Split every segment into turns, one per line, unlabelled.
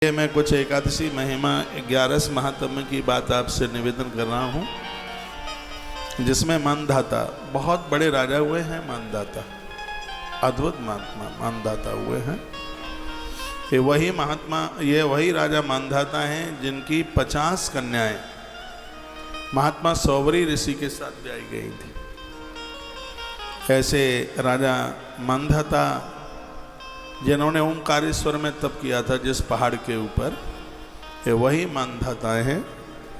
मैं कुछ एकादशी महिमा 11 महात्म्य की बात आपसे निवेदन कर रहा हूँ, जिसमें मानधाता बहुत बड़े राजा हुए हैं। मानधाता अद्भुत महात्मा मानधाता हुए हैं। ये वही राजा मानधाता हैं जिनकी 50 कन्याएं महात्मा सौवरी ऋषि के साथ ब्याही गई थी। ऐसे राजा मानधाता जिन्होंने ओंकारेश्वर में तप किया था जिस पहाड़ के ऊपर, ये वही मानधाता हैं,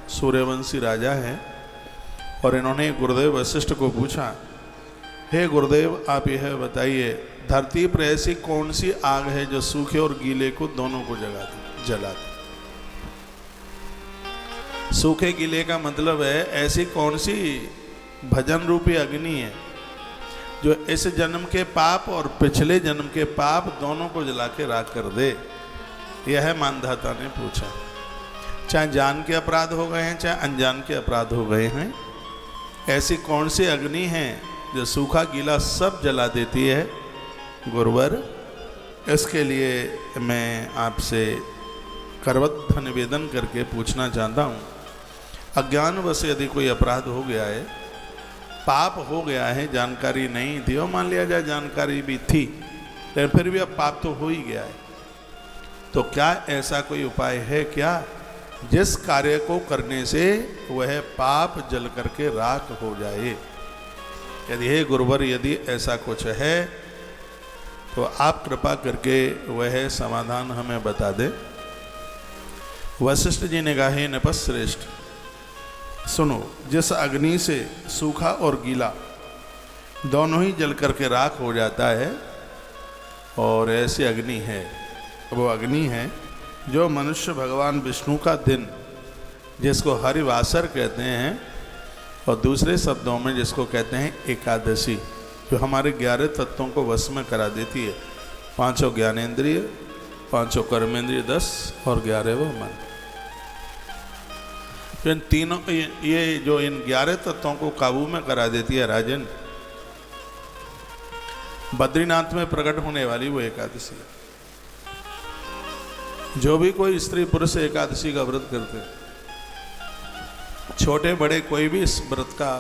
सूर्यवंशी राजा हैं। और इन्होंने गुरुदेव वशिष्ठ को पूछा, हे गुरुदेव आप यह बताइए, धरती पर ऐसी कौन सी आग है जो सूखे और गीले को दोनों को जलाती। सूखे गीले का मतलब है ऐसी कौन सी भजन रूपी अग्नि है जो इस जन्म के पाप और पिछले जन्म के पाप दोनों को जला के राख कर दे। यह मानधाता ने पूछा। चाहे जान के अपराध हो गए हैं, चाहे अनजान के अपराध हो गए हैं, ऐसी कौन सी अग्नि है जो सूखा गीला सब जला देती है गुरुवर? इसके लिए मैं आपसे करवत्थ निवेदन करके पूछना चाहता हूँ, अज्ञानवश यदि कोई अपराध हो गया है, पाप हो गया है, जानकारी नहीं थी, और मान लिया जाए जानकारी भी थी, लेकिन फिर भी अब पाप तो हो ही गया है, तो क्या ऐसा कोई उपाय है क्या जिस कार्य को करने से वह पाप जल करके राख हो जाए? यदि हे गुरुवर यदि ऐसा कुछ है तो आप कृपा करके वह समाधान हमें बता दे। वशिष्ठ जी ने कहा, हे नपश्रेष्ठ सुनो, जिस अग्नि से सूखा और गीला दोनों ही जल करके राख हो जाता है, और ऐसी अग्नि है, वो अग्नि है जो मनुष्य भगवान विष्णु का दिन, जिसको हरिवासर कहते हैं, और दूसरे शब्दों में जिसको कहते हैं एकादशी, जो हमारे 11 तत्वों को वश में करा देती है। 5 ज्ञानेंद्रिय, 5 कर्मेंद्रिय 10 और 11 मन। इन तीनों, ये जो इन 11 तत्वों को काबू में करा देती है राजन, बद्रीनाथ में प्रकट होने वाली वो एकादशी। जो भी कोई स्त्री पुरुष एकादशी का व्रत करते, छोटे बड़े कोई भी इस व्रत का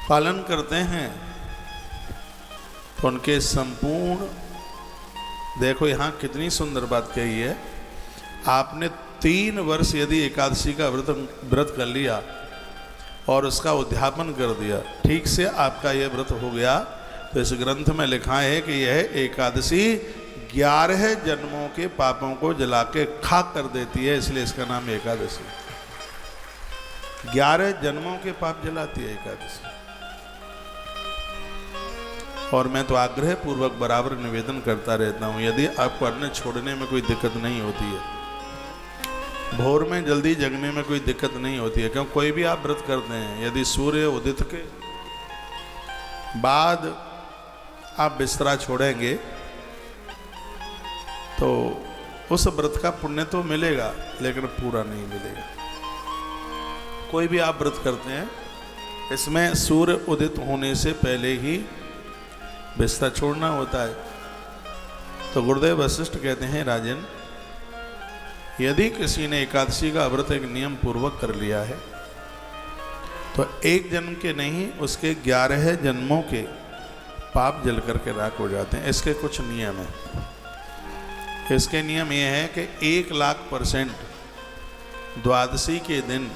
पालन करते हैं, तो उनके संपूर्ण, देखो यहाँ कितनी सुंदर बात कही है, आपने 3 वर्ष यदि एकादशी का व्रत कर लिया और उसका उद्यापन कर दिया, ठीक से आपका यह व्रत हो गया, तो इस ग्रंथ में लिखा है कि यह एकादशी 11 जन्मों के पापों को जला के खाक कर देती है, इसलिए इसका नाम एकादशी। 11 जन्मों के पाप जलाती है एकादशी। और मैं तो आग्रह पूर्वक बराबर निवेदन करता रहता हूँ, यदि आपको अन्न छोड़ने में कोई दिक्कत नहीं होती है, भोर में जल्दी जगने में कोई दिक्कत नहीं होती है, क्योंकि कोई भी आप व्रत करते हैं, यदि सूर्य उदित के बाद आप बिस्तरा छोड़ेंगे तो उस व्रत का पुण्य तो मिलेगा, लेकिन पूरा नहीं मिलेगा। कोई भी आप व्रत करते हैं, इसमें सूर्य उदित होने से पहले ही बिस्तर छोड़ना होता है। तो गुरुदेव वशिष्ठ कहते हैं, राजन यदि किसी ने एकादशी का व्रत एक नियम पूर्वक कर लिया है, तो एक जन्म के नहीं, उसके 11 जन्मों के पाप जल करके राख हो जाते हैं। इसके कुछ नियम हैं। इसके नियम ये है कि 1,00,000% द्वादशी के दिन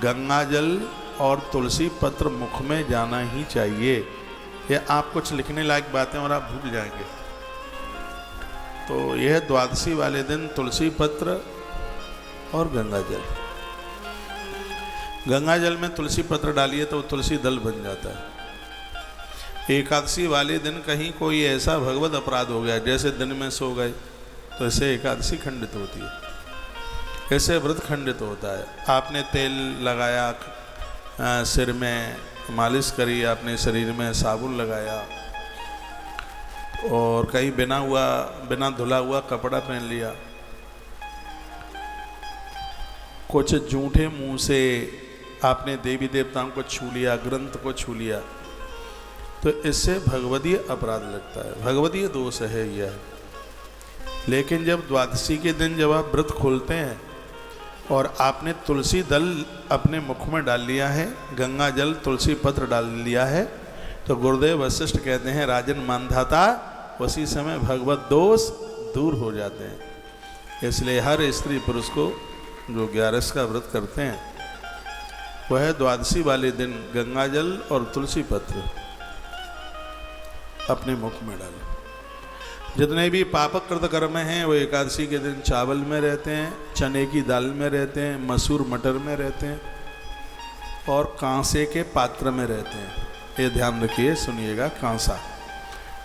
गंगा जल और तुलसी पत्र मुख में जाना ही चाहिए। यह आप कुछ लिखने लायक बातें और आप भूल जाएंगे। तो यह द्वादशी वाले दिन तुलसी पत्र और गंगा जल, गंगा जल में तुलसी पत्र डालिए तो तुलसी दल बन जाता है। एकादशी वाले दिन कहीं कोई ऐसा भगवत अपराध हो गया, जैसे दिन में सो गए, तो ऐसे एकादशी खंडित होती है, ऐसे व्रत खंडित होता है। आपने तेल लगाया, सिर में मालिश करी, आपने शरीर में साबुन लगाया, और कहीं बिना धुला हुआ कपड़ा पहन लिया, कुछ जूठे मुंह से आपने देवी देवताओं को छू लिया, ग्रंथ को छू लिया, तो इससे भगवदीय अपराध लगता है, भगवदीय दोष है यह। लेकिन जब द्वादशी के दिन जब आप व्रत खोलते हैं और आपने तुलसी दल अपने मुख में डाल लिया है, गंगा जल तुलसी पत्र डाल लिया है, तो गुरुदेव वशिष्ठ कहते हैं राजन मानधाता उसी समय भगवत दोष दूर हो जाते हैं। इसलिए हर स्त्री पुरुष को जो 11 का व्रत करते हैं वह द्वादशी वाले दिन गंगा जल और तुलसी पत्र अपने मुख में डालें। जितने भी पापकृत कर्म हैं वो एकादशी के दिन चावल में रहते हैं, चने की दाल में रहते हैं, मसूर मटर में रहते हैं और कांसे के पात्र में रहते हैं। ये ध्यान रखिए, सुनिएगा। कांसा,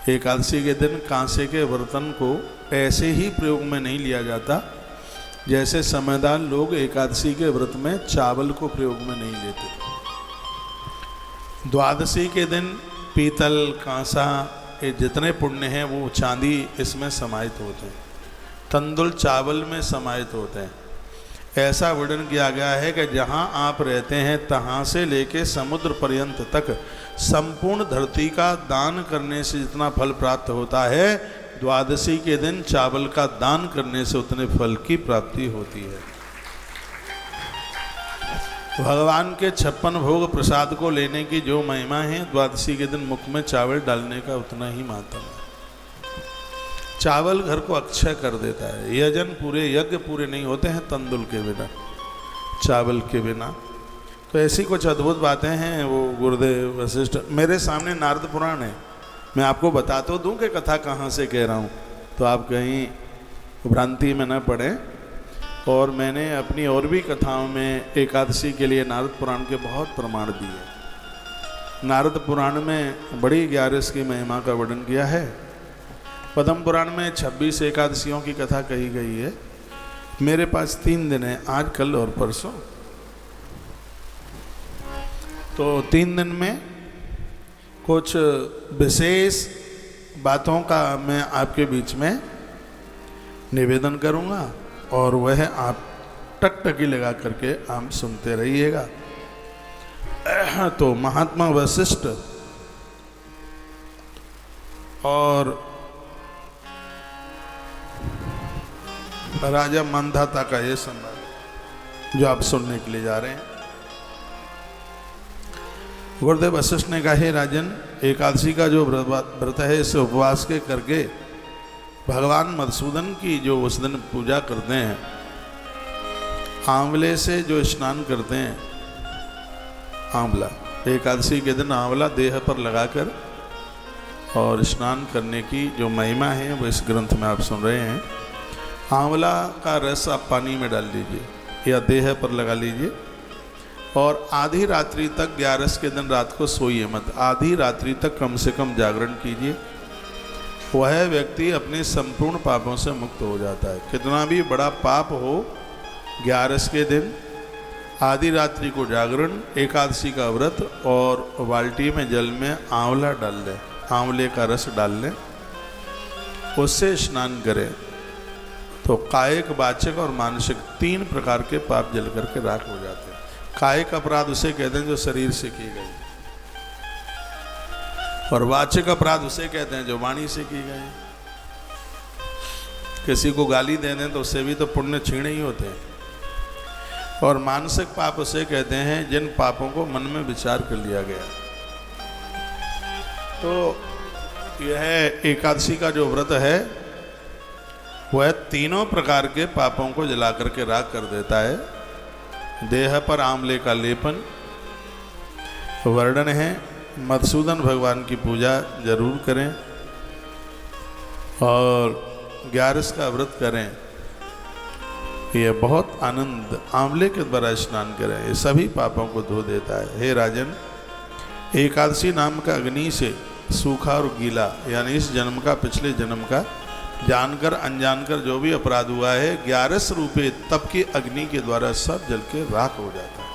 एकादशी के दिन कांसे के बर्तन को ऐसे ही प्रयोग में नहीं लिया जाता जैसे समझदार लोग एकादशी के व्रत में चावल को प्रयोग में नहीं लेते। द्वादशी के दिन पीतल, कांसा, ये जितने पुण्य हैं वो चांदी इसमें समाहित होते हैं, तंदुल चावल में समाहित होते हैं। ऐसा वर्णन किया गया है कि जहाँ आप रहते हैं तहाँ से लेके समुद्र पर्यंत तक संपूर्ण धरती का दान करने से जितना फल प्राप्त होता है, द्वादशी के दिन चावल का दान करने से उतने फल की प्राप्ति होती है। भगवान के 56 भोग प्रसाद को लेने की जो महिमा है, द्वादशी के दिन मुख में चावल डालने का उतना ही महत्व है। चावल घर को अक्षय कर देता है। यज्ञ पूरे नहीं होते हैं तंदुल के बिना, चावल के बिना। तो ऐसी कुछ अद्भुत बातें हैं वो गुरुदेव वशिष्ठ। मेरे सामने नारद पुराण है, मैं आपको बता तो दूं कि कथा कहाँ से कह रहा हूँ, तो आप कहीं भ्रांति में न पड़े। और मैंने अपनी और भी कथाओं में एकादशी के लिए नारद पुराण के बहुत प्रमाण दिए। नारद पुराण में बड़ी 11 की महिमा का वर्णन किया है। पद्म पुराण में 26 एकादशियों की कथा कही गई है। मेरे पास 3 दिन है, आज, कल और परसों। तो 3 दिन में कुछ विशेष बातों का मैं आपके बीच में निवेदन करूंगा और वह आप टकटकी लगा करके आप सुनते रहिएगा। तो महात्मा वशिष्ठ और राजा मानधाता का ये संवाद जो आप सुनने के लिए जा रहे हैं। गुरुदेव वशिष्ठ ने कहा, हे राजन, एकादशी का जो व्रत है इसे उपवास के करके भगवान मधुसूदन की जो उस दिन पूजा करते हैं, आंवले से जो स्नान करते हैं, आंवला, एकादशी के दिन आंवला देह पर लगाकर और स्नान करने की जो महिमा है वो इस ग्रंथ में आप सुन रहे हैं। आंवला का रस आप पानी में डाल लीजिए या देह पर लगा लीजिए और आधी रात्रि तक, 11 के दिन रात को सोइए मत, आधी रात्रि तक कम से कम जागरण कीजिए। वह व्यक्ति अपने संपूर्ण पापों से मुक्त हो जाता है। कितना भी बड़ा पाप हो, 11 के दिन आधी रात्रि को जागरण, एकादशी का व्रत और बाल्टी में जल में आंवला डाल लें, आंवले का रस डाल लें, उससे स्नान करें तो कायिक, वाचिक और मानसिक 3 प्रकार के पाप जल करके राख हो जाते हैं। कायिक अपराध उसे कहते हैं जो शरीर से की गई, और वाचिक अपराध उसे कहते हैं जो वाणी से की गई। किसी को गाली दे दें तो उससे भी तो पुण्य छीण ही होते हैं। और मानसिक पाप उसे कहते हैं जिन पापों को मन में विचार कर लिया गया। तो यह एकादशी का जो व्रत है वह 3 प्रकार के पापों को जला करके राख कर देता है। देह पर आंवले का लेपन, वर्णन है मधुसूदन भगवान की पूजा जरूर करें और 11 का व्रत करें। ये बहुत आनंद, आंवले के द्वारा स्नान करें, ये सभी पापों को धो देता है। हे राजन, एकादशी नाम का अग्नि से सूखा और गीला, यानी इस जन्म का, पिछले जन्म का, जानकर अनजानकर जो भी अपराध हुआ है, 11 रूपे तप की अग्नि के द्वारा सब जल के राख हो जाता है।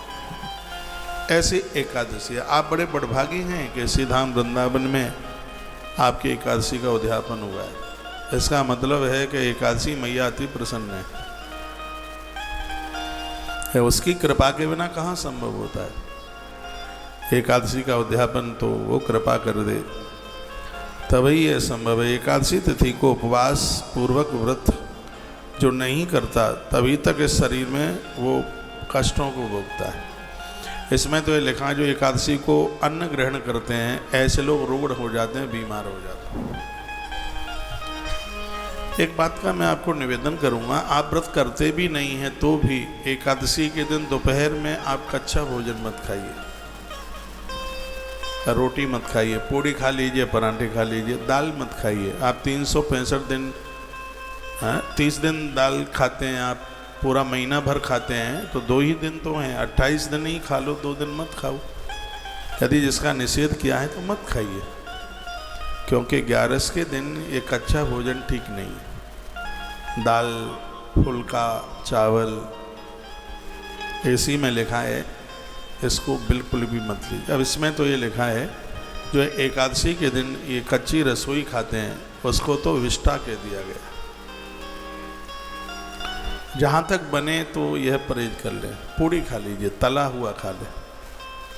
ऐसी एकादशी है। आप बड़े बड़भागी हैं कि सीधाम वृंदावन में आपकी एकादशी का उद्यापन हुआ है। इसका मतलब है कि एकादशी मैया अति प्रसन्न है। उसकी कृपा के बिना कहाँ संभव होता है। एकादशी का उद्यापन तो वो कृपा कर दे तभी यह संभव है। एकादशी तिथि को उपवास पूर्वक व्रत जो नहीं करता तभी तक इस शरीर में वो कष्टों को भोगता है। इसमें तो ये लिखा है जो एकादशी को अन्न ग्रहण करते हैं ऐसे लोग रुग्ण हो जाते हैं, बीमार हो जाते हैं। एक बात का मैं आपको निवेदन करूंगा, आप व्रत करते भी नहीं हैं तो भी एकादशी के दिन दोपहर में आप कच्चा भोजन मत खाइए, रोटी मत खाइए, पूड़ी खा लीजिए, पराठे खा लीजिए, दाल मत खाइए। आप 365 दिन 30 दिन दाल खाते हैं, आप पूरा महीना भर खाते हैं तो 2 ही दिन तो हैं, 28 दिन ही खा लो, 2 दिन मत खाओ। यदि जिसका निषेध किया है तो मत खाइए, क्योंकि 11 के दिन ये कच्चा भोजन ठीक नहीं है। दाल, फुल्का, चावल इसी में लिखा है, इसको बिल्कुल भी मत लीजिए। अब इसमें तो ये लिखा है जो एकादशी के दिन ये कच्ची रसोई खाते हैं उसको तो विष्ठा कह दिया गया। जहाँ तक बने तो यह परहेज कर लें, पूड़ी खा लीजिए, तला हुआ खा लें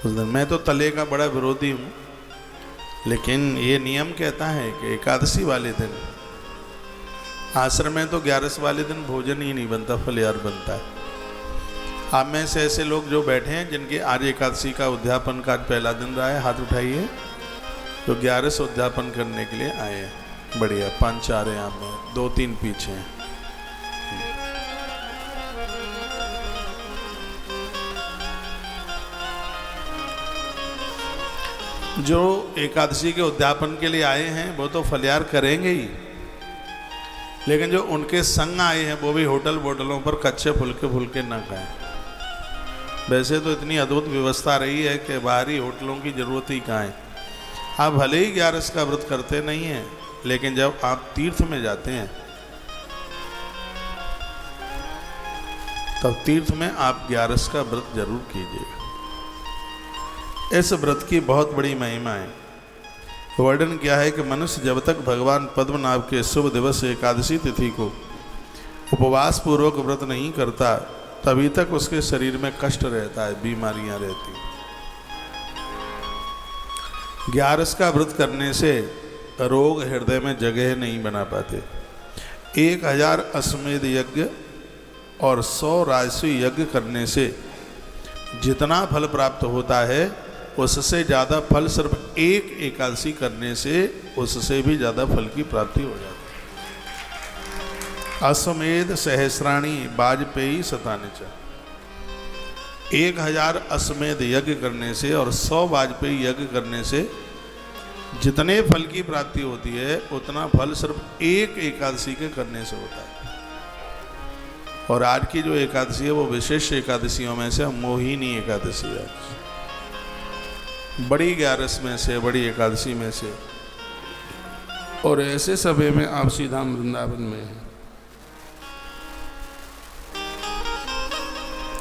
उस दिन। मैं तो तले का बड़ा विरोधी हूँ, लेकिन ये नियम कहता है कि एकादशी वाले दिन आश्रम में तो 11 वाले दिन भोजन ही नहीं बनता, फलिहार बनता है। आप में से ऐसे लोग जो बैठे हैं जिनके आज एकादशी का उद्यापन का पहला दिन रहा है, हाथ उठाइए। तो 11 उद्यापन करने के लिए आए हैं, बढ़िया। 5-4 हैं आप में, 2-3 पीछे हैं। जो एकादशी के उद्यापन के लिए आए हैं वो तो फलिहार करेंगे ही, लेकिन जो उनके संग आए हैं वो भी होटल वोटलों पर कच्चे फुलके ना खाएं। वैसे तो इतनी अद्भुत व्यवस्था रही है कि बाहरी होटलों की ज़रूरत ही कहाँ है। आप भले ही 11 का व्रत करते नहीं हैं, लेकिन जब आप तीर्थ में जाते हैं तब तीर्थ में आप 11 का व्रत जरूर कीजिएगा। इस व्रत की बहुत बड़ी महिमा है। वर्णन किया है कि मनुष्य जब तक भगवान पद्मनाभ के शुभ दिवस एकादशी तिथि को उपवास पूर्वक व्रत नहीं करता तभी तक उसके शरीर में कष्ट रहता है, बीमारियां रहती हैं। 11 का व्रत करने से रोग हृदय में जगह नहीं बना पाते। 1000 अश्वमेध यज्ञ और 100 राजसूय यज्ञ करने से जितना फल प्राप्त होता है उससे ज़्यादा फल सिर्फ एक एकादशी करने से उससे भी ज़्यादा फल की प्राप्ति हो जाती है। अश्वमेध सहस्राणी वाजपेयी शतानि च। 1000 अश्वमेध यज्ञ करने से और 100 वाजपेयी यज्ञ करने से जितने फल की प्राप्ति होती है उतना फल सिर्फ एक एकादशी के करने से होता है। और आज की जो एकादशी है वो विशेष एकादशियों में से मोहिनी एकादशी है, बड़ी 11 में से, बड़ी एकादशी में से। और ऐसे समय में आप सीधा वृंदावन में हैं,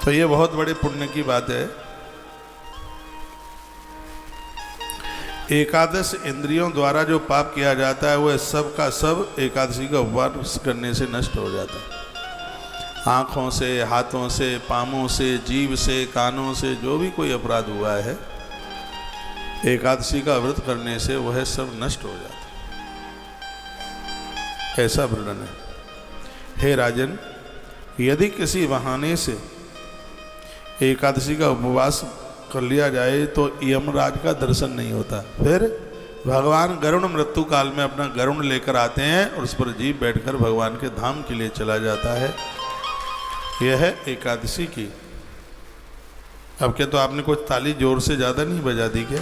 तो ये बहुत बड़े पुण्य की बात है। एकादश इंद्रियों द्वारा जो पाप किया जाता है वह सब का सब एकादशी का उपवास करने से नष्ट हो जाता है। आँखों से, हाथों से, पाँवों से, जीभ से, कानों से जो भी कोई अपराध हुआ है एकादशी का व्रत करने से वह सब नष्ट हो जाता है, ऐसा वर्णन है। हे राजन, यदि किसी बहाने से एकादशी का उपवास कर लिया जाए तो यमराज का दर्शन नहीं होता। फिर भगवान गरुण मृत्यु काल में अपना गरुण लेकर आते हैं और उस पर जीव बैठकर भगवान के धाम के लिए चला जाता है। यह है एकादशी की। अब क्या तो आपने कुछ ताली जोर से ज़्यादा नहीं बजा दी क्या?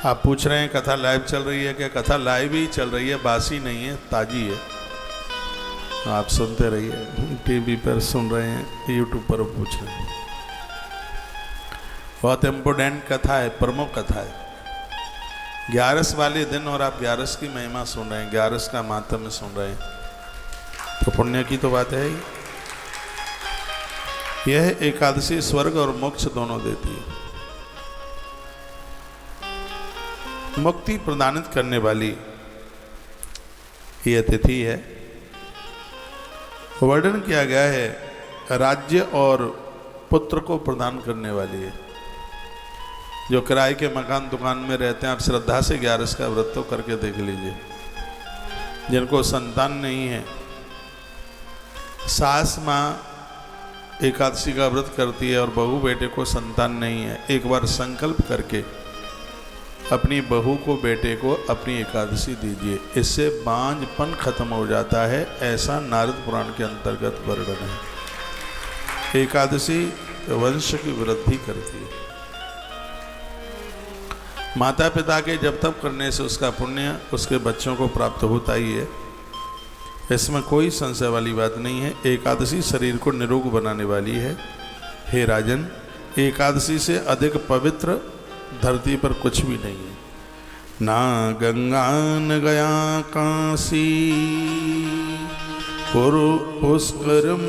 आप पूछ रहे हैं कथा लाइव चल रही है क्या? कथा लाइव ही चल रही है, बासी नहीं है, ताजी है। आप सुनते रहिए, टीवी पर सुन रहे हैं, यूट्यूब पर पूछ रहे हैं। बहुत इम्पोर्टेंट कथा है, प्रमुख कथा है। 11 वाले दिन और आप 11 की महिमा सुन रहे हैं, 11 का मातम्य सुन रहे हैं, तो पुण्य की तो बात है ही। यह एकादशी स्वर्ग और मोक्ष दोनों देती है। मुक्ति प्रदानित करने वाली यह तिथि है। वर्णन किया गया है राज्य और पुत्र को प्रदान करने वाली है। जो किराए के मकान दुकान में रहते हैं, आप श्रद्धा से 11 का व्रत तो करके देख लीजिए। जिनको संतान नहीं है, सास माँ एकादशी का व्रत करती है और बहू बेटे को संतान नहीं है, एक बार संकल्प करके अपनी बहू को बेटे को अपनी एकादशी दीजिए, इससे बांझपन खत्म हो जाता है, ऐसा नारद पुराण के अंतर्गत वर्णन है। एकादशी वंश की वृद्धि करती है। माता पिता के जब तप करने से उसका पुण्य उसके बच्चों को प्राप्त होता ही है, इसमें कोई संशय वाली बात नहीं है। एकादशी शरीर को निरोग बनाने वाली है। हे राजन, एकादशी से अधिक पवित्र धरती पर कुछ भी नहीं है। ना गंगा न गया काशी, कुरु पुष्करम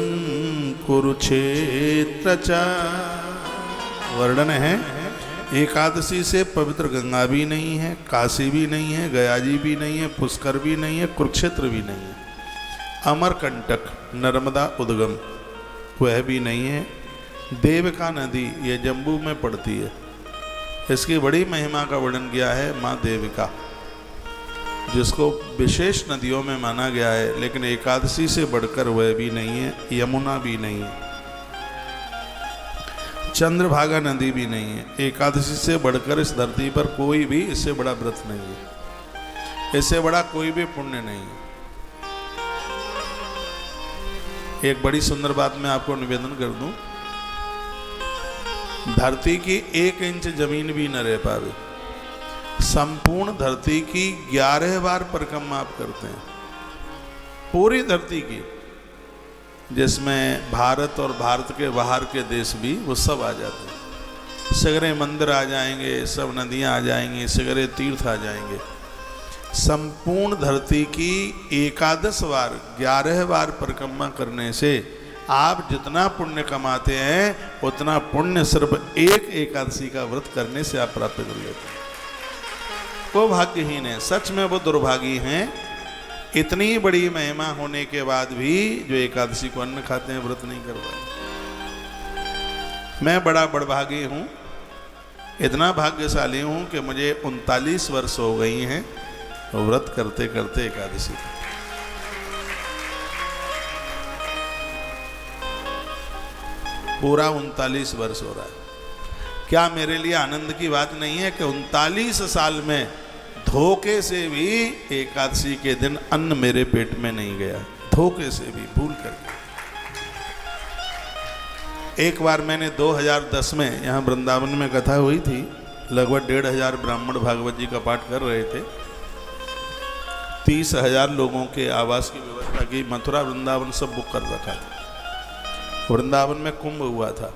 कुरुक्षेत्र च। वर्णन है, एकादशी से पवित्र गंगा भी नहीं है, काशी भी नहीं है, गया जी भी नहीं है, पुष्कर भी नहीं है, कुरुक्षेत्र भी नहीं है, अमरकंटक नर्मदा उद्गम वह भी नहीं है, देविका नदी ये जम्बू में पड़ती है, इसकी बड़ी महिमा का वर्णन किया है माँ देविका, जिसको विशेष नदियों में माना गया है, लेकिन एकादशी से बढ़कर वह भी नहीं है, यमुना भी नहीं है, चंद्रभागा नदी भी नहीं है। एकादशी से बढ़कर इस धरती पर कोई भी इससे बड़ा व्रत नहीं है, इससे बड़ा कोई भी पुण्य नहीं है। एक बड़ी सुंदर बात मैं आपको निवेदन कर दूं, धरती की 1 इंच जमीन भी न रह पावे, संपूर्ण धरती की 11 बार परिक्रमा आप करते हैं, पूरी धरती की, जिसमें भारत और भारत के बाहर के देश भी वो सब आ जाते हैं। सगरे मंदिर आ जाएंगे, सब नदियां आ जाएंगी, सगरे तीर्थ आ जाएंगे। संपूर्ण धरती की 11 बार 11 बार परिक्रमा करने से आप जितना पुण्य कमाते हैं उतना पुण्य सिर्फ एक एकादशी का व्रत करने से आप प्राप्त कर लेते हैं। वो भाग्यहीन है, सच में वो दुर्भागी हैं, इतनी बड़ी महिमा होने के बाद भी जो एकादशी को अन्न खाते हैं, व्रत नहीं करवाए। मैं बड़ा बड़भागी हूँ, इतना भाग्यशाली हूँ कि मुझे 39 वर्ष हो गई हैं व्रत करते करते एकादशी। पूरा 39 वर्ष हो रहा है। क्या मेरे लिए आनंद की बात नहीं है कि 39 साल में धोखे से भी एकादशी के दिन अन्न मेरे पेट में नहीं गया, धोखे से भी, भूल करके। एक बार मैंने 2010 में यहाँ वृंदावन में कथा हुई थी, लगभग 1500 ब्राह्मण भागवत जी का पाठ कर रहे थे, 30,000 लोगों के आवास की व्यवस्था की, मथुरा वृंदावन सब बुक कर रखा था। वृंदावन में कुंभ हुआ था,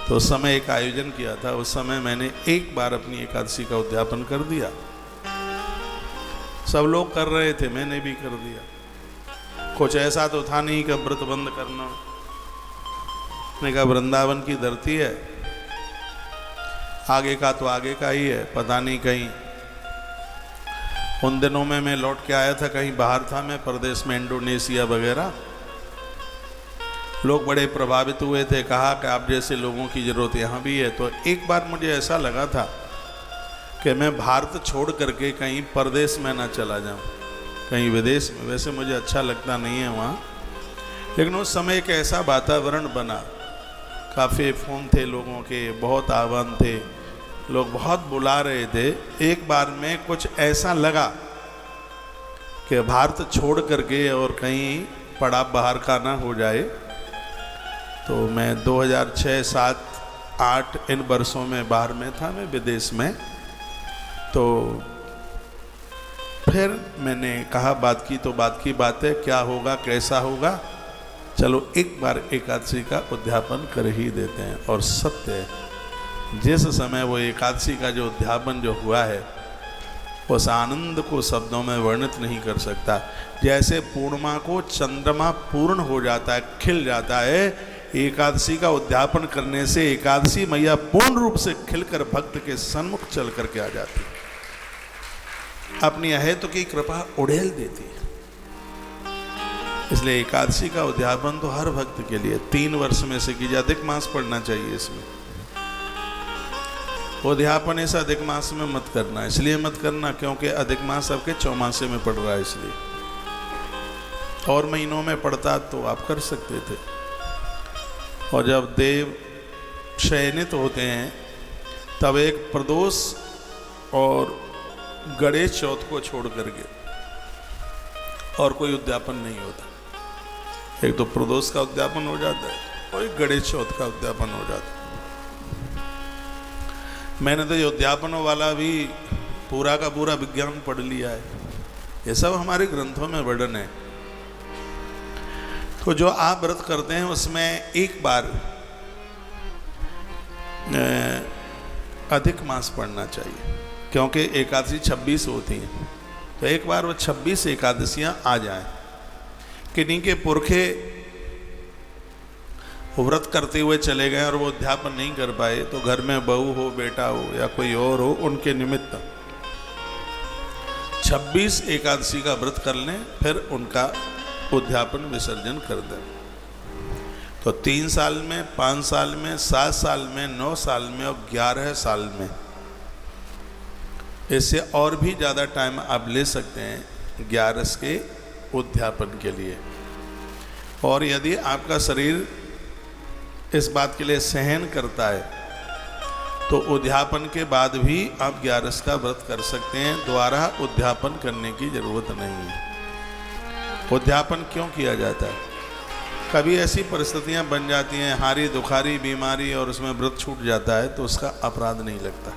तो उस समय एक आयोजन किया था, उस समय मैंने एक बार अपनी एकादशी का उद्यापन कर दिया। सब लोग कर रहे थे, मैंने भी कर दिया। कुछ ऐसा तो था नहीं कि व्रत बंद करना। मैंने कहा वृंदावन की धरती है, आगे का तो आगे का ही है, पता नहीं कहीं। उन दिनों में मैं लौट के आया था, कहीं बाहर था मैं, प्रदेश में, इंडोनेशिया वगैरह। लोग बड़े प्रभावित हुए थे, कहा कि आप जैसे लोगों की ज़रूरत यहाँ भी है। तो एक बार मुझे ऐसा लगा था कि मैं भारत छोड़ करके कहीं परदेश में ना चला जाऊँ, कहीं विदेश में। वैसे मुझे अच्छा लगता नहीं है वहाँ, लेकिन उस समय एक ऐसा वातावरण बना, काफ़ी फ़ोन थे लोगों के, बहुत आह्वान थे, लोग बहुत बुला रहे थे। एक बार में कुछ ऐसा लगा कि भारत छोड़ करके और कहीं पड़ाव बाहर का ना हो जाए। तो मैं 2006, 7, 8 इन वर्षों में बाहर में था, मैं विदेश में। तो फिर मैंने कहा बात की तो बात की बात है, क्या होगा कैसा होगा, चलो एक बार एकादशी का उद्यापन कर ही देते हैं। और सत्य है, जिस समय वो एकादशी का जो उद्यापन जो हुआ है, उस आनंद को शब्दों में वर्णित नहीं कर सकता। जैसे पूर्णिमा को चंद्रमा पूर्ण हो जाता है, खिल जाता है, एकादशी का उद्यापन करने से एकादशी मैया पूर्ण रूप से खिलकर भक्त के सन्मुख चल करके आ जाती है, अपनी अहेतु की कृपा उड़ेल देती है। इसलिए एकादशी का उद्यापन तो हर भक्त के लिए 3 वर्ष में से कीजिए, अधिक मास पढ़ना चाहिए इसमें। उद्यापन इस अधिक मास में मत करना। इसलिए मत करना क्योंकि अधिक मास आपके चौमासे में पड़ रहा है, इसलिए। और महीनों में पड़ता तो आप कर सकते थे। और जब देव शयनित होते हैं तब एक प्रदोष और गणेश चौथ को छोड़ करके और कोई उद्यापन नहीं होता। एक तो प्रदोष का उद्यापन हो जाता है और एक गणेश चौथ का उद्यापन हो जाता है। मैंने तो ये उद्यापनों वाला भी पूरा का पूरा विज्ञान पढ़ लिया है, ये सब हमारे ग्रंथों में वर्णन है। तो जो आप व्रत करते हैं उसमें एक बार अधिक मास पढ़ना चाहिए, क्योंकि एकादशी 26 होती हैं। तो एक बार वो 26 एकादशियां आ जाएं। किन्हीं के पुरखे व्रत करते हुए चले गए और वो उद्यापन नहीं कर पाए, तो घर में बहू हो, बेटा हो या कोई और हो, उनके निमित्त 26 एकादशी का व्रत कर लें, फिर उनका उद्यापन विसर्जन कर दें। तो 3 साल में, 5 साल में, 7 साल में, 9 साल में और 11 साल में, इससे और भी ज़्यादा टाइम आप ले सकते हैं 11 के उद्यापन के लिए। और यदि आपका शरीर इस बात के लिए सहन करता है तो उद्यापन के बाद भी आप 11 का व्रत कर सकते हैं। दोबारा उद्यापन करने की जरूरत नहीं है। उद्यापन क्यों किया जाता है? कभी ऐसी परिस्थितियां बन जाती हैं, हारी दुखारी बीमारी, और उसमें व्रत छूट जाता है तो उसका अपराध नहीं लगता।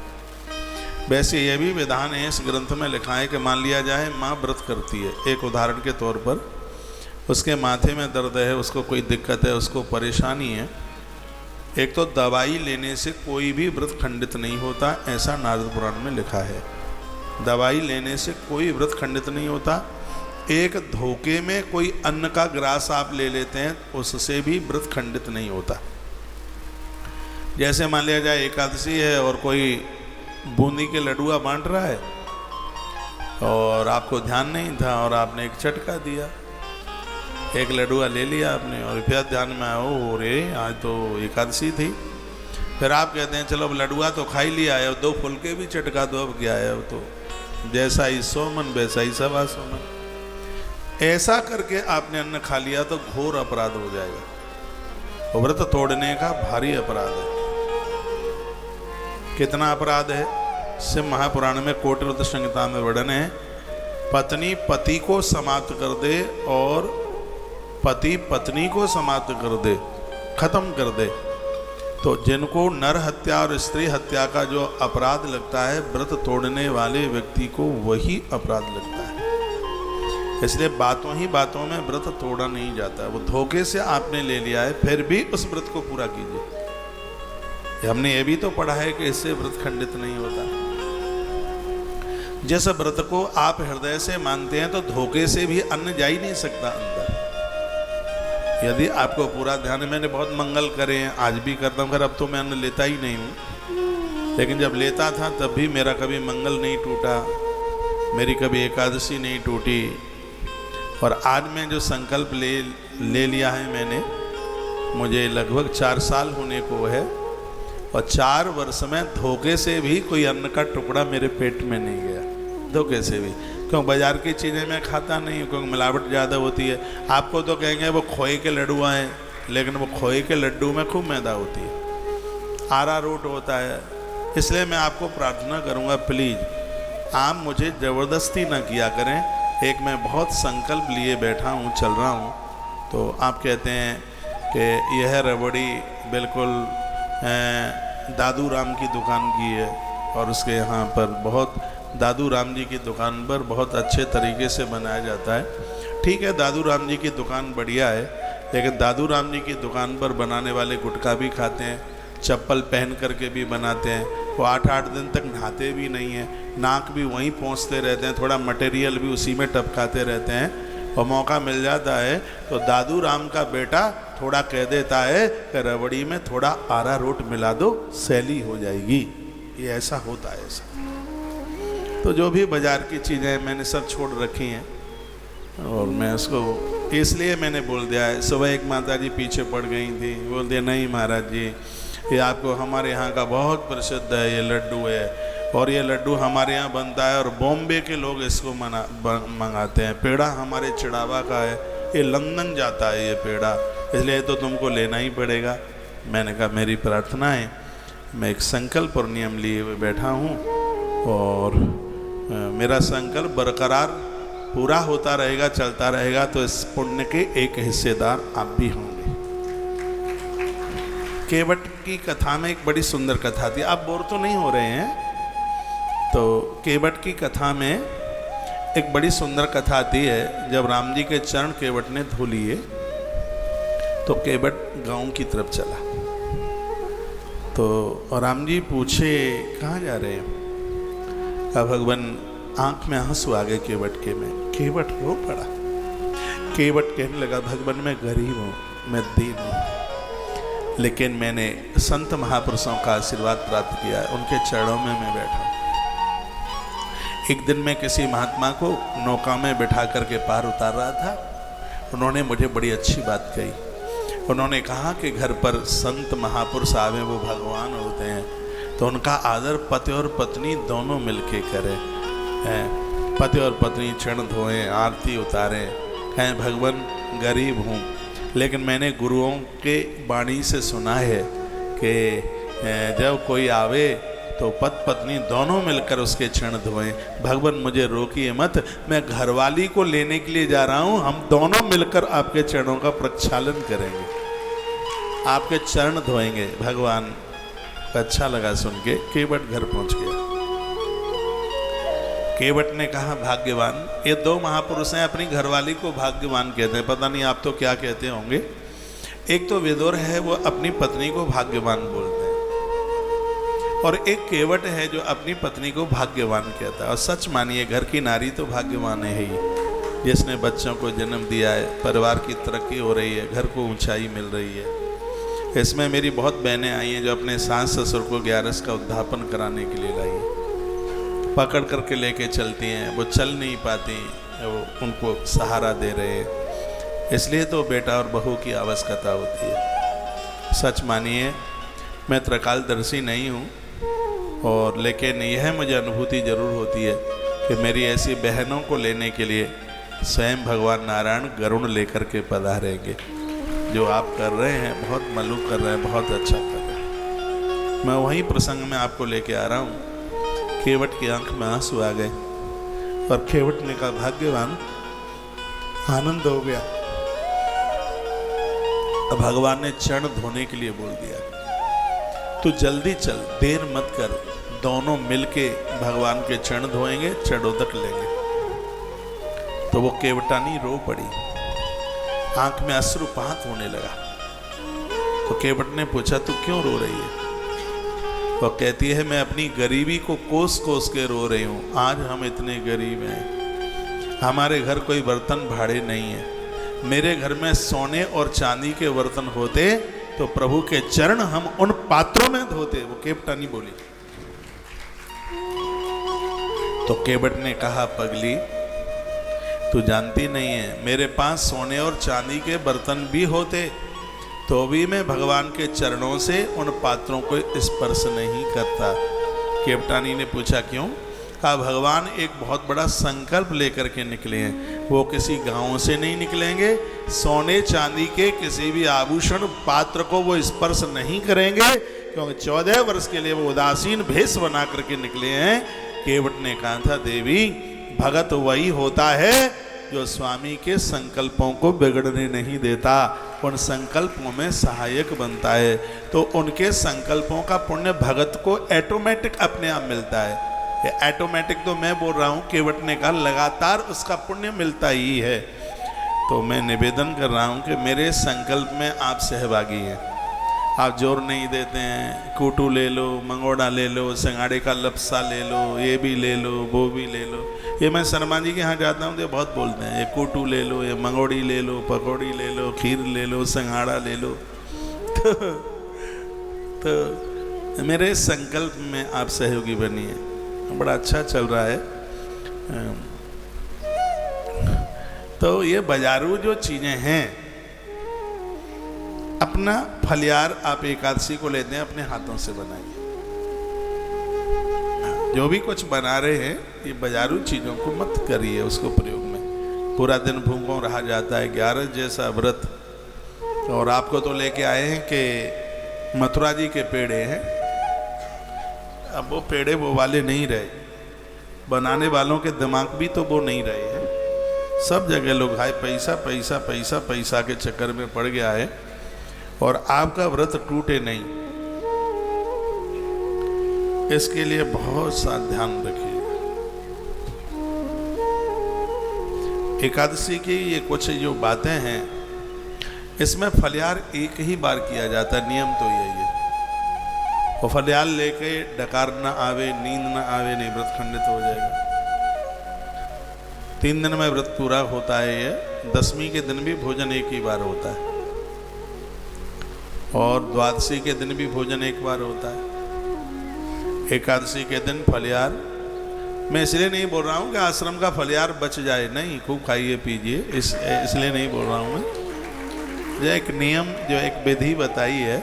वैसे यह भी विधान है, इस ग्रंथ में लिखा है कि मान लिया जाए माँ व्रत करती है, एक उदाहरण के तौर पर, उसके माथे में दर्द है, उसको कोई दिक्कत है, उसको परेशानी है। एक तो दवाई लेने से कोई भी व्रत खंडित नहीं होता, ऐसा नारद पुराण में लिखा है। दवाई लेने से कोई व्रत खंडित नहीं होता। एक धोखे में कोई अन्न का ग्रास आप ले लेते हैं, उससे भी व्रत खंडित नहीं होता। जैसे मान लिया जाए एकादशी है और कोई बूंदी के लड्डुआ बांट रहा है और आपको ध्यान नहीं था और आपने एक चटका दिया, एक लड्डुआ ले लिया आपने, और फिर ध्यान में आया, ओ रे आज तो एकादशी थी। फिर आप कहते हैं चलो अब लड्डुआ तो खा ही लिया है, 2 फुलके भी चटका दो, अब क्या है, अब तो जैसा ही 100 मन वैसा ही 125 मन। ऐसा करके आपने अन्न खा लिया तो घोर अपराध हो जाएगा। व्रत तोड़ने का भारी अपराध है। कितना अपराध है? शिव महापुराण में कोटिरुद्र संहिता में वर्णन है, पत्नी पति को समाप्त कर दे और पति पत्नी को समाप्त कर दे, खत्म कर दे, तो जिनको नर हत्या और स्त्री हत्या का जो अपराध लगता है, व्रत तोड़ने वाले व्यक्ति को वही अपराध लगता है। इसलिए बातों ही बातों में व्रत तोड़ा नहीं जाता। वो धोखे से आपने ले लिया है, फिर भी उस व्रत को पूरा कीजिए। हमने ये भी तो पढ़ा है कि इससे व्रत खंडित नहीं होता। जिस व्रत को आप हृदय से मानते हैं तो धोखे से भी अन्न जा ही नहीं सकता अंदर। यदि आपको पूरा ध्यान है, मैंने बहुत मंगल करे हैं, आज भी करता हूँ, अब तो मैं अन्न लेता ही नहीं हूँ, लेकिन जब लेता था तब भी मेरा कभी मंगल नहीं टूटा, मेरी कभी एकादशी नहीं टूटी। और आज मैं जो संकल्प ले लिया है मैंने, मुझे लगभग 4 साल होने को है, और 4 वर्ष में धोखे से भी कोई अन्न का टुकड़ा मेरे पेट में नहीं गया, धोखे से भी। क्यों? बाजार की चीज़ें मैं खाता नहीं हूँ, क्योंकि मिलावट ज़्यादा होती है। आपको तो कहेंगे वो खोए के लड्डू हैं, लेकिन वो खोए के लड्डू में खूब मैदा होती है, अरारोट होता है। इसलिए मैं आपको प्रार्थना करूँगा, प्लीज़ आप मुझे ज़बरदस्ती ना किया करें। एक मैं बहुत संकल्प लिए बैठा हूँ, चल रहा हूँ, तो आप कहते हैं कि यह रबड़ी बिल्कुल दादू राम की दुकान की है, और उसके यहाँ पर बहुत दादू राम जी की दुकान पर बहुत अच्छे तरीके से बनाया जाता है। ठीक है, दादू राम जी की दुकान बढ़िया है, लेकिन दादू राम जी की दुकान पर बनाने वाले गुटखा भी खाते हैं, चप्पल पहन करके भी बनाते हैं, वो 8-8 दिन तक नहाते भी नहीं हैं, नाक भी वहीं पहुँचते रहते हैं, थोड़ा मटेरियल भी उसी में टपकाते रहते हैं। और मौका मिल जाता है तो दादू राम का बेटा थोड़ा कह देता है कि रबड़ी में थोड़ा अरारोट मिला दो, सैली हो जाएगी। ये ऐसा होता है ऐसा। तो जो भी बाजार की चीज़ें मैंने सब छोड़ रखी हैं, और मैं उसको इसलिए मैंने बोल दिया है। सुबह एक माता जी पीछे पड़ गई थी, बोल दिया नहीं महाराज जी ये आपको हमारे यहाँ का बहुत प्रसिद्ध है, ये लड्डू है, और ये लड्डू हमारे यहाँ बनता है और बॉम्बे के लोग इसको मंगाते हैं। पेड़ा हमारे चिड़ावा का है, ये लंदन जाता है ये पेड़ा, इसलिए तो तुमको लेना ही पड़ेगा। मैंने कहा मेरी प्रार्थना है, मैं एक संकल्प और नियम लिए हुए बैठा हूँ और मेरा संकल्प बरकरार पूरा होता रहेगा, चलता रहेगा, तो इस पुण्य के एक हिस्सेदार आप भी होंगे। केवट की कथा में एक बड़ी सुंदर कथा थी, आप बोर तो नहीं हो रहे हैं? तो केवट की कथा में एक बड़ी सुंदर कथा आती है। जब राम जी के चरण केवट ने धो लिए तो केवट गांव की तरफ चला। तो राम जी पूछे कहाँ जा रहे हैं? कहा भगवान, आंख में आंसू आ गए केवट के में। केवट रो पड़ा। केवट कहने लगा भगवान मैं गरीब हूँ, मैं दीन हूँ, लेकिन मैंने संत महापुरुषों का आशीर्वाद प्राप्त किया है, उनके चरणों में मैं बैठा। एक दिन मैं किसी महात्मा को नौका में बिठा करके पार उतार रहा था। उन्होंने मुझे बड़ी अच्छी बात कही। उन्होंने कहा कि घर पर संत महापुरुष आवे वो भगवान होते हैं, तो उनका आदर पति और पत्नी दोनों मिलके करें। पति और पत्नी चरण धोएं, आरती उतारें, कहें भगवान गरीब हूँ, लेकिन मैंने गुरुओं के वाणी से सुना है कि जब कोई आवे तो पति पत्नी दोनों मिलकर उसके चरण धोएं। भगवान मुझे रोकिए मत, मैं घरवाली को लेने के लिए जा रहा हूँ, हम दोनों मिलकर आपके चरणों का प्रक्षालन करेंगे, आपके चरण धोएंगे। भगवान अच्छा लगा सुन के। केवट घर पहुंच गया। केवट ने कहा भाग्यवान, ये दो महापुरुष हैं, अपनी घरवाली को भाग्यवान कहते हैं, पता नहीं आप तो क्या कहते होंगे। एक तो विदुर है, वो अपनी पत्नी को भाग्यवान बोलते हैं, और एक केवट है जो अपनी पत्नी को भाग्यवान कहता है। और सच मानिए घर की नारी तो भाग्यवान है ही, जिसने बच्चों को जन्म दिया है, परिवार की तरक्की हो रही है, घर को ऊंचाई मिल रही है। इसमें मेरी बहुत बहनें आई हैं जो अपने सास ससुर को 11 का उद्यापन कराने के लिए लाई हैं, पकड़ करके लेके चलती हैं, वो चल नहीं पाती, वो उनको सहारा दे रहे हैं। इसलिए तो बेटा और बहू की आवश्यकता होती है। सच मानिए मैं त्रिकालदर्शी नहीं हूँ, और लेकिन यह मुझे अनुभूति जरूर होती है कि मेरी ऐसी बहनों को लेने के लिए स्वयं भगवान नारायण गरुड़ लेकर के पधारेंगे। जो आप कर रहे हैं बहुत मालूम कर रहे हैं, बहुत अच्छा कर रहे हैं। मैं वही प्रसंग में आपको लेके आ रहा हूँ। केवट की आंख में आंसू आ गए और केवट ने कहा भाग्यवान, आनंद हो गया। अब भगवान ने चरण धोने के लिए बोल दिया, तू जल्दी चल, देर मत कर, दोनों मिलके भगवान के चरण धोएंगे, चढ़ोदक लेंगे। तो वो केवटानी रो पड़ी, आंख में अश्रुपात होने लगा। तो केवट ने पूछा तू क्यों रो रही है? वो कहती है मैं अपनी गरीबी को कोस कोस के रो रही हूँ। आज हम इतने गरीब हैं, हमारे घर कोई बर्तन भाड़े नहीं है। मेरे घर में सोने और चांदी के बर्तन होते तो प्रभु के चरण हम उन पात्रों में धोते। वो केवटानी बोली। तो केवट ने कहा पगली, तू जानती नहीं है, मेरे पास सोने और चांदी के बर्तन भी होते तो भी मैं भगवान के चरणों से उन पात्रों को स्पर्श नहीं करता। केवटानी ने पूछा क्यों? कहा भगवान एक बहुत बड़ा संकल्प लेकर के निकले हैं, वो किसी गांव से नहीं निकलेंगे, सोने चांदी के किसी भी आभूषण पात्र को वो स्पर्श नहीं करेंगे, क्योंकि 14 वर्ष के लिए वो उदासीन भेष बना करके निकले हैं। केवट ने कहा था देवी, भगत वही होता है जो स्वामी के संकल्पों को बिगड़ने नहीं देता, उन संकल्पों में सहायक बनता है, तो उनके संकल्पों का पुण्य भगत को ऑटोमेटिक अपने आप मिलता है। ये ऑटोमेटिक तो मैं बोल रहा हूँ, केवट ने कहा लगातार उसका पुण्य मिलता ही है। तो मैं निवेदन कर रहा हूँ कि मेरे संकल्प में आप सहभागी हैं। आप जोर नहीं देते हैं, कूटू ले लो, मंगोड़ा ले लो, सिंगाड़े का लपसा ले लो, ये भी ले लो, वो भी ले लो। ये मैं शर्मा जी के यहाँ जाता हूँ तो बहुत बोलते हैं, ये कूटू ले लो, ये मंगोड़ी ले लो, पकौड़ी ले लो, खीर ले लो, सिंगाड़ा ले लो। तो मेरे संकल्प में आप सहयोगी बनिए, बड़ा अच्छा चल रहा है। तो ये बाजारू जो चीज़ें हैं अपना फलियार आप एकादशी को लेते हैं अपने हाथों से बनाइए। जो भी कुछ बना रहे हैं ये बाजारू चीज़ों को मत करिए उसको प्रयोग में। पूरा दिन भूखों रहा जाता है, 11 जैसा व्रत। और आपको तो लेके आए हैं कि मथुरा जी के पेड़े हैं। अब वो पेड़े वो वाले नहीं रहे, बनाने वालों के दिमाग भी तो वो नहीं रहे हैं। सब जगह लोग हाय पैसा पैसा पैसा पैसा के चक्कर में पड़ गया है और आपका व्रत टूटे नहीं, इसके लिए बहुत सा ध्यान रखिए। एकादशी की ये कुछ जो बातें हैं, इसमें फलियार एक ही बार किया जाता है, नियम तो यही है। और फलियार लेके डकार ना आवे, नींद ना आवे, नहीं व्रत खंडित हो जाएगा। 3 दिन में व्रत पूरा होता है ये। 10वीं के दिन भी भोजन एक ही बार होता है और द्वादशी के दिन भी भोजन एक बार होता है। एकादशी के दिन फलियार, मैं इसलिए नहीं बोल रहा हूँ कि आश्रम का फलियार बच जाए, नहीं, खूब खाइए पीजिए, इसलिए नहीं बोल रहा हूँ मैं। जो एक नियम, जो एक विधि बताई है,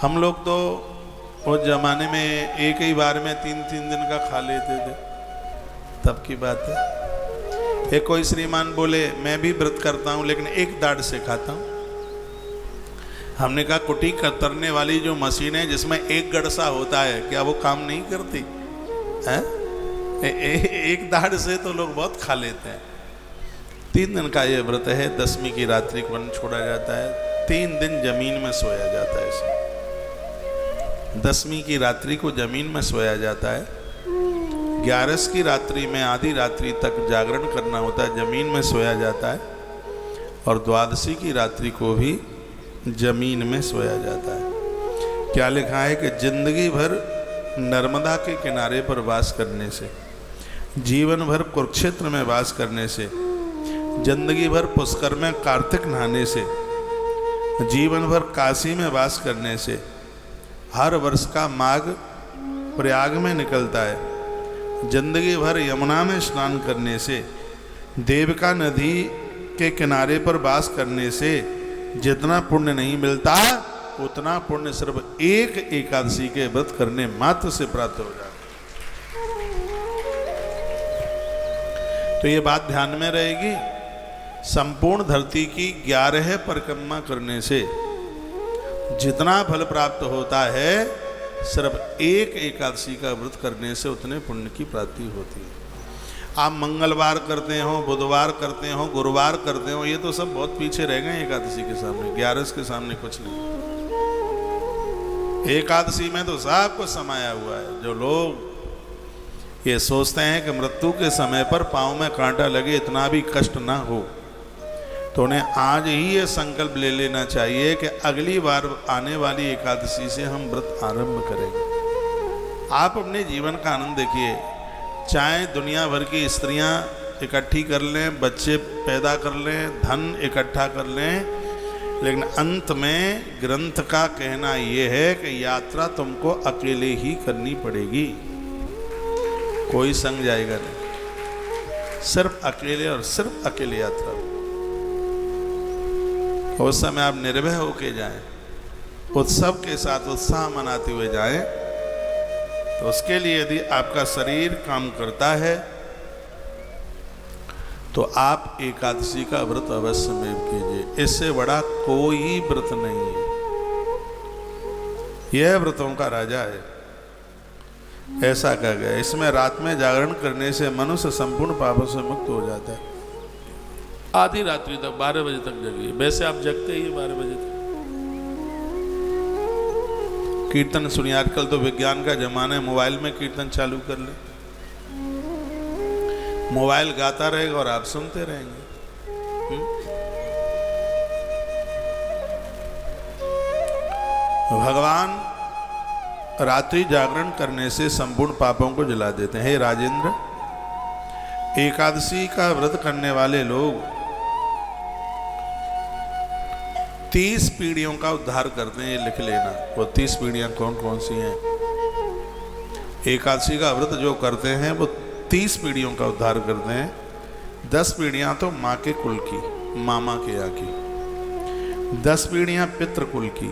हम लोग तो उस जमाने में एक ही बार में 3-3 दिन का खा लेते थे, तब की बात है। एक कोई श्रीमान बोले मैं भी व्रत करता हूँ लेकिन एक दाढ़ से खाता हूँ। हमने कहा कुटी कतरने वाली जो मशीन है जिसमें एक गड़सा होता है, क्या वो काम नहीं करती है? एक दाढ़ से तो लोग बहुत खा लेते हैं। 3 दिन का ये व्रत है। 10वीं की रात्रि को अन्न छोड़ा जाता है। 3 दिन जमीन में सोया जाता है इसमें। 10वीं की रात्रि को जमीन में सोया जाता है। 11 की रात्रि में आधी रात्रि तक जागरण करना होता है, जमीन में सोया जाता है। और द्वादशी की रात्रि को भी जमीन में सोया जाता है। क्या लिखा है कि जिंदगी भर नर्मदा के किनारे पर वास करने से, जीवन भर कुरुक्षेत्र में वास करने से, जिंदगी भर पुष्कर में कार्तिक नहाने से, जीवन भर काशी में वास करने से, हर वर्ष का माघ प्रयाग में निकलता है, जिंदगी भर यमुना में स्नान करने से, देविका नदी के किनारे पर वास करने से जितना पुण्य नहीं मिलता उतना पुण्य सिर्फ एक एकादशी के व्रत करने मात्र से प्राप्त हो जाता। तो ये बात ध्यान में रहेगी। संपूर्ण धरती की 11 परिक्रमा करने से जितना फल प्राप्त होता है, सिर्फ एक एकादशी का व्रत करने से उतने पुण्य की प्राप्ति होती है। आप मंगलवार करते हो, बुधवार करते हो, गुरुवार करते हो, ये तो सब बहुत पीछे रह गए एकादशी के सामने। 11 के सामने कुछ नहीं। एकादशी में तो सब कुछ समाया हुआ है। जो लोग ये सोचते हैं कि मृत्यु के समय पर पाँव में कांटा लगे इतना भी कष्ट ना हो, तो उन्हें आज ही ये संकल्प ले लेना चाहिए कि अगली बार आने वाली एकादशी से हम व्रत आरंभ करेंगे। आप अपने जीवन का आनंद देखिए। चाहे दुनिया भर की स्त्रियां इकट्ठी कर लें, बच्चे पैदा कर लें, धन इकट्ठा कर लें, लेकिन अंत में ग्रंथ का कहना यह है कि यात्रा तुमको अकेले ही करनी पड़ेगी। कोई संग जाएगा नहीं, सिर्फ अकेले और सिर्फ अकेले यात्रा। उस समय आप निर्भय होके जाएं, उत्सव के साथ उत्साह मनाते हुए जाएं। तो उसके लिए यदि आपका शरीर काम करता है तो आप एकादशी का व्रत अवश्य में कीजिए। इससे बड़ा कोई व्रत नहीं है। यह व्रतों का राजा है, ऐसा कहा गया। इसमें रात में जागरण करने से मनुष्य संपूर्ण पापों से मुक्त हो जाता है। आधी रात्रि तक, 12 बजे तक जगिए। वैसे आप जगते ही 12 बजे तक। कीर्तन सुनिए। आजकल तो विज्ञान का जमाना है, मोबाइल में कीर्तन चालू कर ले, मोबाइल गाता रहेगा और आप सुनते रहेंगे। भगवान रात्रि जागरण करने से संपूर्ण पापों को जला देते हैं। हे राजेंद्र, एकादशी का व्रत करने वाले लोग 30 पीढ़ियों का उद्धार करते हैं। ये लिख लेना, वो 30 पीढ़ियां कौन कौन सी हैं। एकादशी का व्रत जो करते हैं वो 30 पीढ़ियों का उद्धार करते हैं। 10 पीढ़ियां तो माँ के कुल की, मामा के यहाँ की, 10 पीढ़ियां पितृ कुल की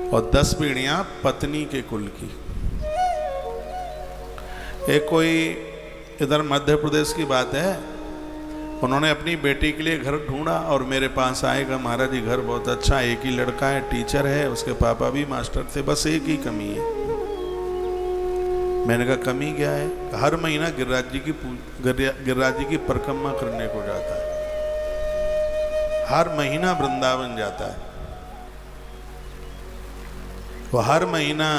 और 10 पीढ़ियां पत्नी के कुल की। एक कोई इधर मध्य प्रदेश की बात है, उन्होंने अपनी बेटी के लिए घर ढूंढा और मेरे पास आएगा, महाराज जी घर बहुत अच्छा, एक ही लड़का है, टीचर है, उसके पापा भी मास्टर थे, बस एक ही कमी है। मैंने कहा कमी क्या है? हर महीना गिरिराज जी की परिक्रमा करने को जाता है, हर महीना वृंदावन जाता है, वो हर महीना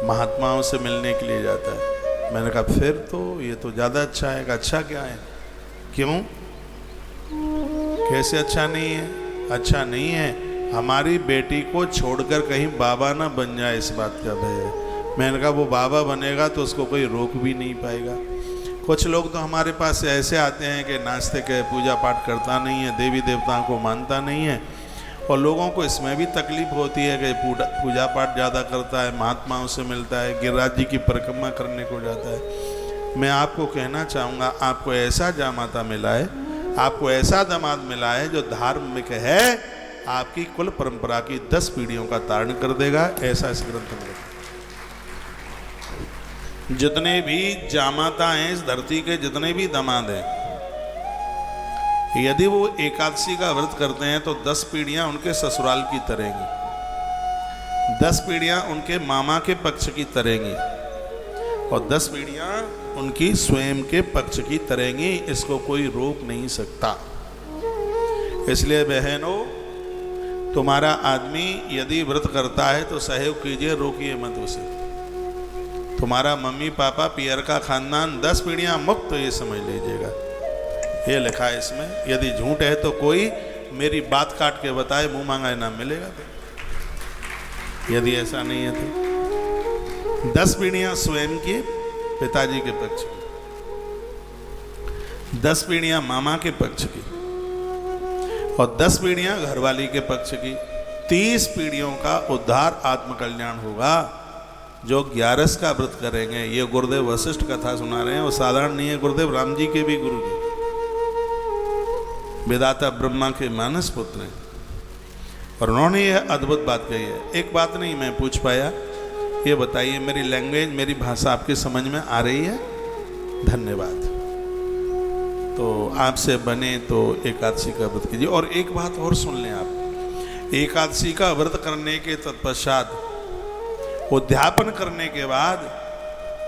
महात्माओं से मिलने के लिए जाता है। मैंने कहा फिर तो ये तो ज़्यादा अच्छा है। अच्छा क्या है? क्यों? कैसे अच्छा नहीं है? अच्छा नहीं है, हमारी बेटी को छोड़कर कहीं बाबा ना बन जाए, इस बात का भय है। मैंने कहा वो बाबा बनेगा तो उसको कोई रोक भी नहीं पाएगा। कुछ लोग तो हमारे पास ऐसे आते हैं कि नास्तिक है, पूजा पाठ करता नहीं है, देवी देवताओं को मानता नहीं है, और लोगों को इसमें भी तकलीफ होती है कि पूजा पाठ ज़्यादा करता है, महात्माओं से मिलता है, गिरिराज जी की परिक्रमा करने को जाता है। मैं आपको कहना चाहूँगा, आपको ऐसा जामाता मिला है, आपको ऐसा दामाद मिला है जो धार्मिक है, आपकी कुल परंपरा की 10 पीढ़ियों का तारण कर देगा, ऐसा इस ग्रंथ में लिखा। जितने भी जामाता हैं इस धरती के, जितने भी दामाद हैं, यदि वो एकादशी का व्रत करते हैं तो 10 पीढ़ियां उनके ससुराल की तरेंगी, 10 पीढ़ियां उनके मामा के पक्ष की तरेंगी, और 10 पीढ़ियां उनकी स्वयं के पक्ष की तरेंगी। इसको कोई रोक नहीं सकता। इसलिए बहनों, तुम्हारा आदमी यदि व्रत करता है तो सहयोग कीजिए, रोकिए मत उसे। तुम्हारा मम्मी पापा पियर का खानदान 10 पीढ़ियां मुक्त, ये समझ लीजिएगा, ये लिखा है इसमें। यदि झूठ है तो कोई मेरी बात काट के बताए, मुंह मांगा इनाम मिलेगा। तो यदि ऐसा नहीं है तो 10 पीढ़ियां स्वयं की पिताजी के पक्ष की, 10 पीढ़ियां मामा के पक्ष की, और 10 पीढ़ियां घरवाली के पक्ष की। 30 पीढ़ियों का उद्धार आत्मकल्याण होगा जो 11 का व्रत करेंगे। ये गुरुदेव वशिष्ठ कथा सुना रहे हैं, वो साधारण नहीं है, गुरुदेव राम जी के भी गुरु जी, वेदाता ब्रह्मा के मानस पुत्र हैं, और उन्होंने यह अद्भुत बात कही है। एक बात नहीं मैं पूछ पाया, ये बताइए मेरी लैंग्वेज, मेरी भाषा आपकी समझ में आ रही है? धन्यवाद। तो आपसे बने तो एकादशी का व्रत कीजिए। और एक बात और सुन लें आप, एकादशी का व्रत करने के तत्पश्चात, उद्यापन करने के बाद,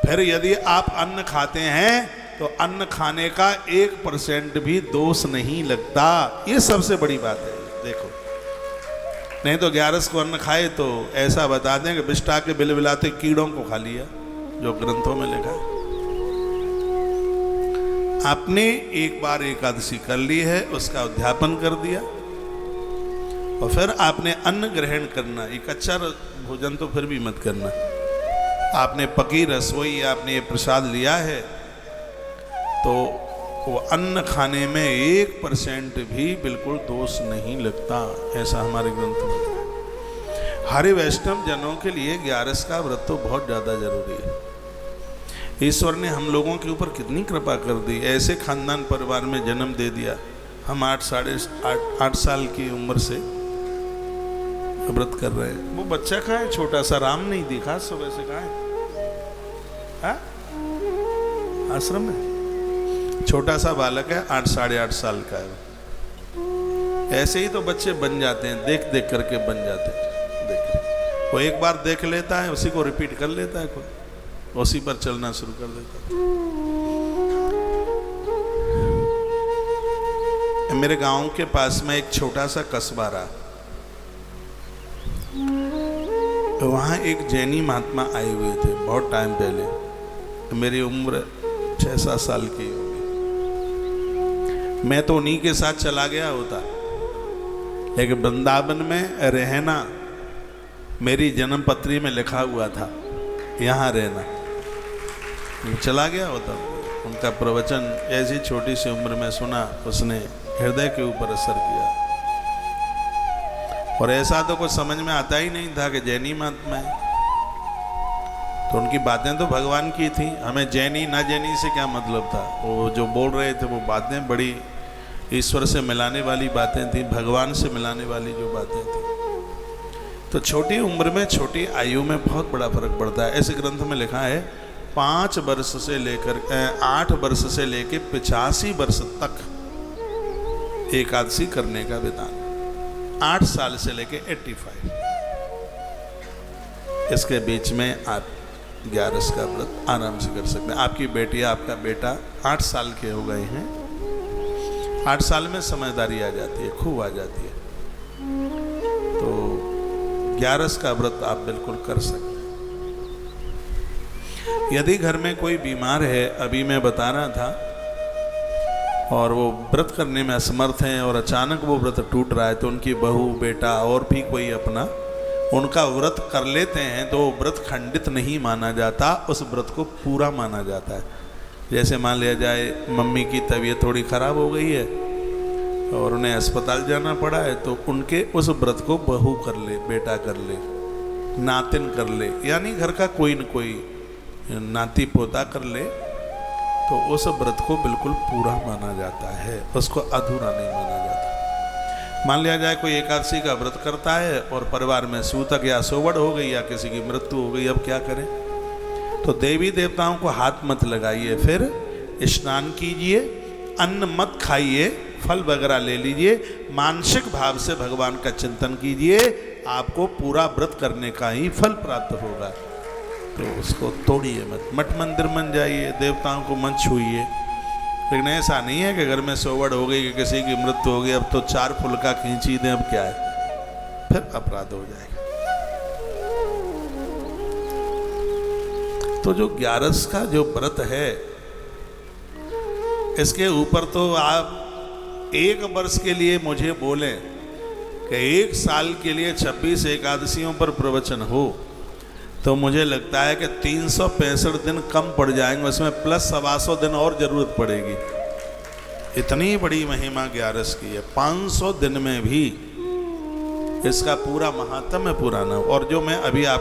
फिर यदि आप अन्न खाते हैं तो अन्न खाने का 1% भी दोष नहीं लगता। ये सबसे बड़ी बात है। देखो, नहीं तो 11 को अन्न खाए तो ऐसा बता दें कि बिष्टा के बिलबिलाते कीड़ों को खा लिया, जो ग्रंथों में लिखा है। आपने एक बार एकादशी कर ली है, उसका उद्यापन कर दिया, और फिर आपने अन्न ग्रहण करना। एक अच्छा भोजन तो फिर भी मत करना। आपने पकी रसोई, आपने ये प्रसाद लिया है, तो वो अन्न खाने में 1% भी बिल्कुल दोष नहीं लगता, ऐसा हमारे ग्रंथ में। हरे वैष्णव जनों के लिए 11 का व्रत तो बहुत ज़्यादा जरूरी है। ईश्वर ने हम लोगों के ऊपर कितनी कृपा कर दी, ऐसे खानदान परिवार में जन्म दे दिया। हम 8 साल की उम्र से व्रत कर रहे हैं। वो बच्चा कहाँ है? छोटा सा राम नहीं दिखा सुबह से, कहाँ है? आश्रम में छोटा सा बालक है, 8 साढ़े 8 साल का है। ऐसे ही तो बच्चे बन जाते हैं, देख देख करके बन जाते हैं। देख, वो एक बार देख लेता है, उसी को रिपीट कर लेता है, खुद उसी पर चलना शुरू कर देता है। मेरे गांव के पास में एक छोटा सा कस्बा रहा, तो वहाँ एक जैनी महात्मा आए हुए थे बहुत टाइम पहले। मेरी उम्र 6-7 साल की होगी। मैं तो उन्हीं के साथ चला गया होता, लेकिन वृंदावन में रहना मेरी जन्म पत्री में लिखा हुआ था, यहाँ रहना। चला गया होता। उनका प्रवचन ऐसी छोटी सी उम्र में सुना, उसने हृदय के ऊपर असर किया। और ऐसा तो कुछ समझ में आता ही नहीं था कि जैनी महात्मा है। तो उनकी बातें तो भगवान की थी, हमें जैनी ना जैनी से क्या मतलब था। वो जो बोल रहे थे वो बातें बड़ी ईश्वर से मिलाने वाली बातें थी, भगवान से मिलाने वाली जो बातें थी। तो छोटी उम्र में, छोटी आयु में बहुत बड़ा फर्क पड़ता है। ऐसे ग्रंथ में लिखा है 5 वर्ष से लेकर 8 वर्ष से लेकर 85 वर्ष तक एकादशी करने का विधान, 8 साल से लेकर 85, इसके बीच में आप 11 का व्रत आराम से कर सकते हैं। आपकी बेटी, आपका बेटा 8 साल के हो गए हैं, 8 साल में समझदारी आ जाती है, खूब आ जाती है, तो 11 का व्रत आप बिल्कुल कर सकते हैं। यदि घर में कोई बीमार है, अभी मैं बता रहा था, और वो व्रत करने में असमर्थ हैं और अचानक वो व्रत टूट रहा है, तो उनकी बहू, बेटा और भी कोई अपना उनका व्रत कर लेते हैं, तो व्रत खंडित नहीं माना जाता, उस व्रत को पूरा माना जाता है। जैसे मान लिया जाए मम्मी की तबीयत थोड़ी खराब हो गई है और उन्हें अस्पताल जाना पड़ा है, तो उनके उस व्रत को बहू कर ले, बेटा कर ले, नातिन कर ले, यानी घर का कोई न कोई नाती पोता कर ले, तो उस व्रत को बिल्कुल पूरा माना जाता है, उसको अधूरा नहीं माना जाता। मान लिया जाए कोई एकादशी का व्रत करता है और परिवार में सूतक या सोवड़ हो गई या किसी की मृत्यु हो गई, अब क्या करें? तो देवी देवताओं को हाथ मत लगाइए, फिर स्नान कीजिए, अन्न मत खाइए, फल वगैरह ले लीजिए, मानसिक भाव से भगवान का चिंतन कीजिए, आपको पूरा व्रत करने का ही फल प्राप्त होगा। तो उसको तोड़िए मत, मठ मंदिर मन जाइए, देवताओं को मत छूइए। लेकिन ऐसा नहीं है कि घर में सोवड़ हो गई कि किसी की मृत्यु हो गई, अब तो 4 फुलका खींची दें, अब क्या है, फिर अपराध हो जाएगा। तो जो 11 का जो व्रत है, इसके ऊपर तो आप 1 वर्ष के लिए मुझे बोलें कि 1 साल के लिए 26 एकादशियों पर प्रवचन हो, तो मुझे लगता है कि 365 दिन कम पड़ जाएंगे, उसमें प्लस 125 दिन और जरूरत पड़ेगी। इतनी बड़ी महिमा 11 की है, 500 दिन में भी इसका पूरा महात्म्य पूरा ना हो। और जो मैं अभी आपको